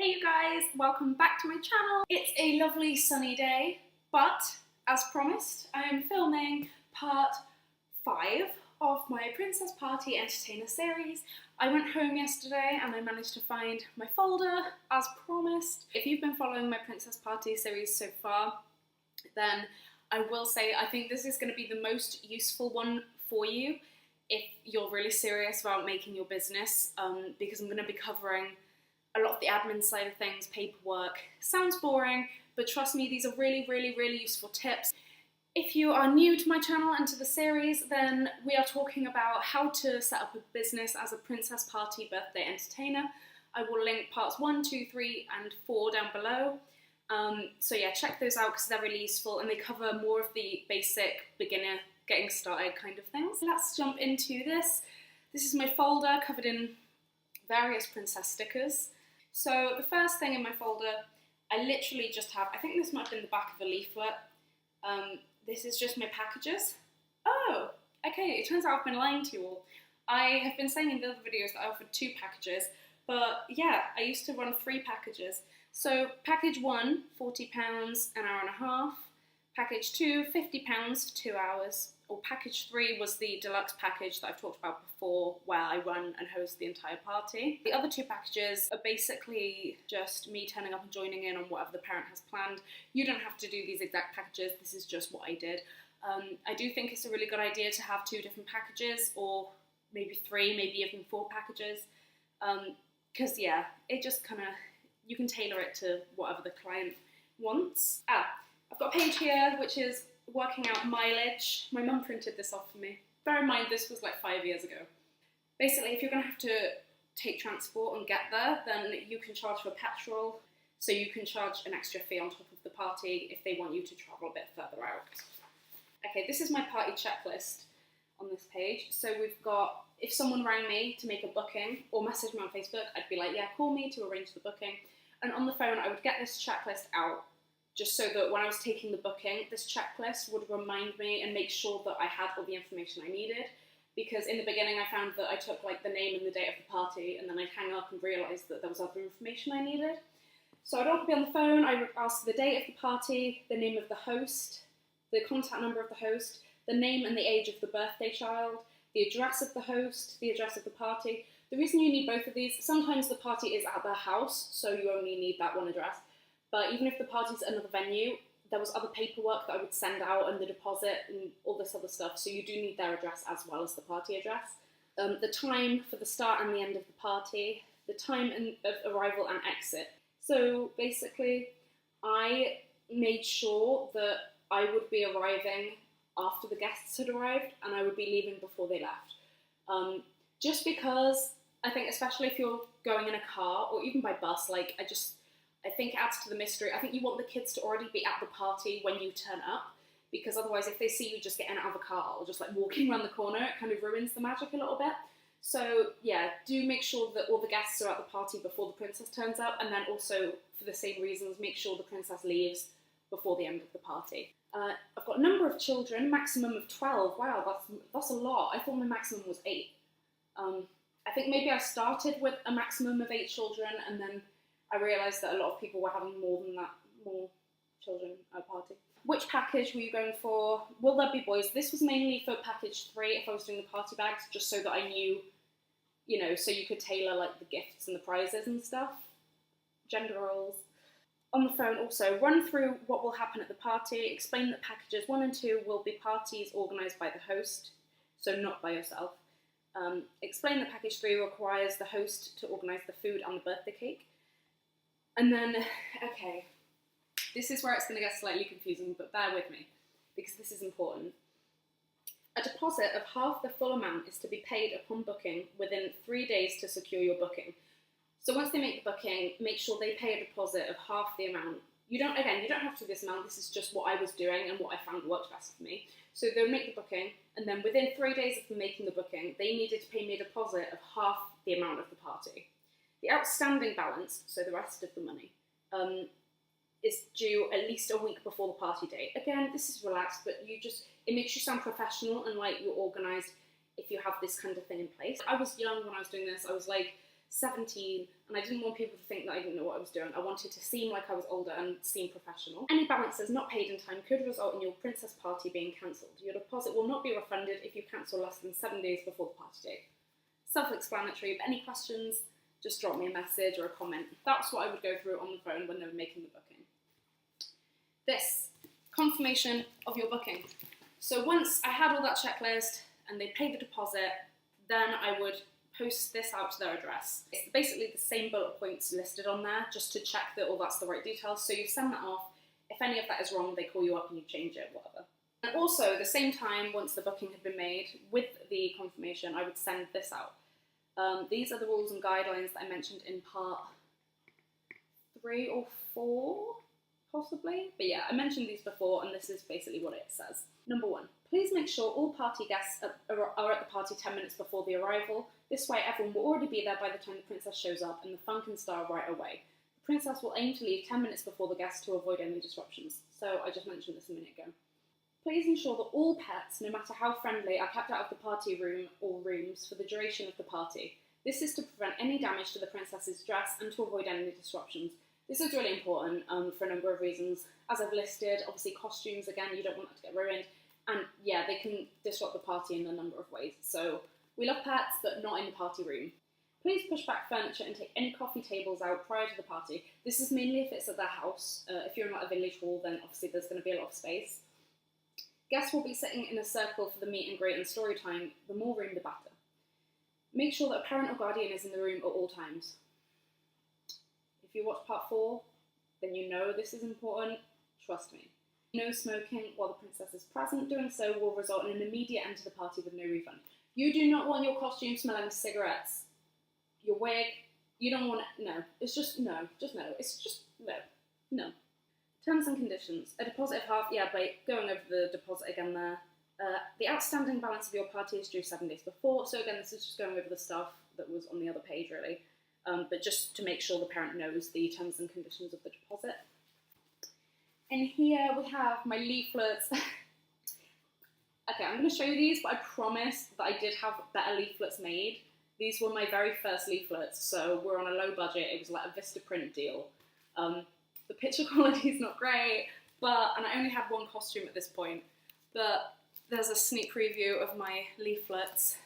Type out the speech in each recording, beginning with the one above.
Hey you guys, welcome back to my channel. It's a lovely sunny day, but as promised, I am filming part 5 of my Princess Party Entertainer series. I went home yesterday and I managed to find my folder as promised. If you've been following my Princess Party series so far, then I will say I think this is going to be the most useful one for you if you're really serious about making your business, because I'm going to be covering a lot of the admin side of things, paperwork. Sounds boring, but trust me, these are really, really, really useful tips. If you are new to my channel and to the series, then we are talking about how to set up a business as a Princess Party birthday entertainer. I will link parts 1, 2, 3 and 4 down below. So yeah, check those out because they're really useful and they cover more of the basic beginner getting started kind of things. Let's jump into this. This is my folder covered in various princess stickers. So the first thing in my folder, I literally just have, I think this might have been the back of a leaflet. This is just my packages. Oh, okay, it turns out I've been lying to you all. I have been saying in the other videos that I offered 2 packages, but yeah, I used to run 3 packages. So package 1, £40, an hour and a half. Package 2, £50 for 2 hours. Or package 3 was the deluxe package that I've talked about before, where I run and host the entire party. The other 2 packages are basically just me turning up and joining in on whatever the parent has planned. You don't have to do these exact packages, this is just what I did. I do think it's a really good idea to have 2 different packages, or maybe 3, maybe even 4 packages. Because yeah, it just kind of, you can tailor it to whatever the client wants. I've got a page here which is working out mileage. My mum printed this off for me. Bear in mind this was like 5 years ago. Basically, if you're going to have to take transport and get there, then you can charge for petrol, so you can charge an extra fee on top of the party if they want you to travel a bit further out. Okay, this is my party checklist on this page. So we've got, if someone rang me to make a booking or message me on Facebook, I'd be like, yeah, call me to arrange the booking. And on the phone, I would get this checklist out, just so that when I was taking the booking, this checklist would remind me and make sure that I had all the information I needed. Because in the beginning I found that I took like the name and the date of the party, and then I'd hang up and realise that there was other information I needed. So I'd often be on the phone, I would ask the date of the party, the name of the host, the contact number of the host, the name and the age of the birthday child, the address of the host, the address of the party. The reason you need both of these, sometimes the party is at their house, so you only need that one address. But even if the party's at another venue, there was other paperwork that I would send out and the deposit and all this other stuff, so you do need their address as well as the party address. The time for the start and the end of the party, the time of arrival and exit. So basically, I made sure that I would be arriving after the guests had arrived and I would be leaving before they left. Just because I think, especially if you're going in a car or even by bus, I think it adds to the mystery. I think you want the kids to already be at the party when you turn up, because otherwise if they see you just getting out of a car or just like walking around the corner, it kind of ruins the magic a little bit. So yeah, do make sure that all the guests are at the party before the princess turns up, and then also, for the same reasons, make sure the princess leaves before the end of the party. I've got a number of children, maximum of 12. Wow, that's a lot. I thought my maximum was 8. I think maybe I started with a maximum of 8 children, and then I realised that a lot of people were having more than that, more children at a party. Which package were you going for? Will there be boys? This was mainly for package 3 if I was doing the party bags, just so that I knew, you know, so you could tailor like the gifts and the prizes and stuff. Gender roles. On the phone also, run through what will happen at the party, explain that packages 1 and 2 will be parties organised by the host, so not by yourself. Explain that package 3 requires the host to organise the food and the birthday cake. And then, okay, this is where it's going to get slightly confusing, but bear with me, because this is important. A deposit of half the full amount is to be paid upon booking within 3 days to secure your booking. So once they make the booking, make sure they pay a deposit of half the amount. You don't have to do this amount, this is just what I was doing and what I found worked best for me. So they'll make the booking, and then within 3 days of them making the booking, they needed to pay me a deposit of half the amount of the party. The outstanding balance, so the rest of the money, is due at least a week before the party date. Again, this is relaxed, but it makes you sound professional and like you're organised if you have this kind of thing in place. I was young when I was doing this. I was like 17, and I didn't want people to think that I didn't know what I was doing. I wanted to seem like I was older and seem professional. Any balances not paid in time could result in your princess party being cancelled. Your deposit will not be refunded if you cancel less than 7 days before the party date. Self-explanatory, but any questions, just drop me a message or a comment. That's what I would go through on the phone when they were making the booking. This, confirmation of your booking. So once I had all that checklist and they paid the deposit, then I would post this out to their address. It's basically the same bullet points listed on there, just to check that all that's the right details. So you send that off. If any of that is wrong, they call you up and you change it, whatever. And also, the same time, once the booking had been made, with the confirmation, I would send this out. These are the rules and guidelines that I mentioned in part 3 or 4, possibly. But yeah, I mentioned these before, and this is basically what it says. Number 1, please make sure all party guests are at the party 10 minutes before the arrival. This way everyone will already be there by the time the princess shows up, and the fun can start right away. The princess will aim to leave 10 minutes before the guests to avoid any disruptions. So I just mentioned this a minute ago. Please ensure that all pets, no matter how friendly, are kept out of the party room or rooms for the duration of the party. This is to prevent any damage to the princess's dress and to avoid any disruptions. This is really important for a number of reasons. As I've listed, obviously costumes, again, you don't want that to get ruined. And yeah, they can disrupt the party in a number of ways. So we love pets, but not in the party room. Please push back furniture and take any coffee tables out prior to the party. This is mainly if it's at their house. If you're not a village hall, then obviously there's going to be a lot of space. Guests will be sitting in a circle for the meet and greet and story time. The more room, the better. Make sure that a parent or guardian is in the room at all times. If you watch part 4, then you know this is important. Trust me. No smoking while the princess is present. Doing so will result in an immediate end to the party with no refund. You do not want your costume smelling of cigarettes. Your wig. You don't want it. No. It's just no. Just no. It's just no. No. Terms and conditions. A deposit of half. Yeah, wait. Going over the deposit again there. The outstanding balance of your party is due 7 days before. So again, this is just going over the stuff that was on the other page, really. But just to make sure the parent knows the terms and conditions of the deposit. And here we have my leaflets. Okay, I'm going to show you these, but I promise that I did have better leaflets made. These were my very first leaflets, so we're on a low budget. It was like a Vistaprint deal. The picture quality is not great, and I only had one costume at this point. But there's a sneak preview of my leaflets.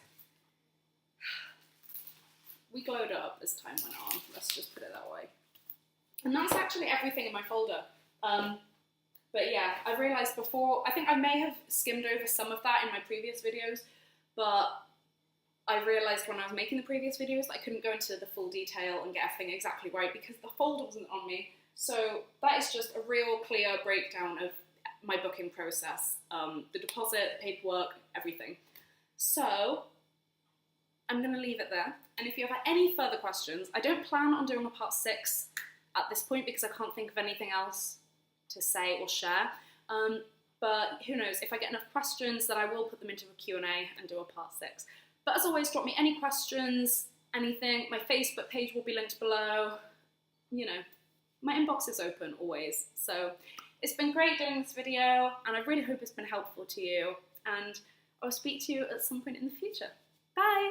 We glowed up as time went on, let's just put it that way. And that's actually everything in my folder. But yeah, I realised before, I think I may have skimmed over some of that in my previous videos, but I realised when I was making the previous videos that I couldn't go into the full detail and get everything exactly right because the folder wasn't on me. So that is just a real clear breakdown of my booking process, the deposit, the paperwork, everything. So I'm going to leave it there. And if you have any further questions, I don't plan on doing a part 6 at this point because I can't think of anything else to say or share. But who knows, if I get enough questions, then I will put them into a Q&A and do a part 6. But as always, drop me any questions, anything. My Facebook page will be linked below. You know, my inbox is open always. So it's been great doing this video, and I really hope it's been helpful to you. And I'll speak to you at some point in the future. Bye!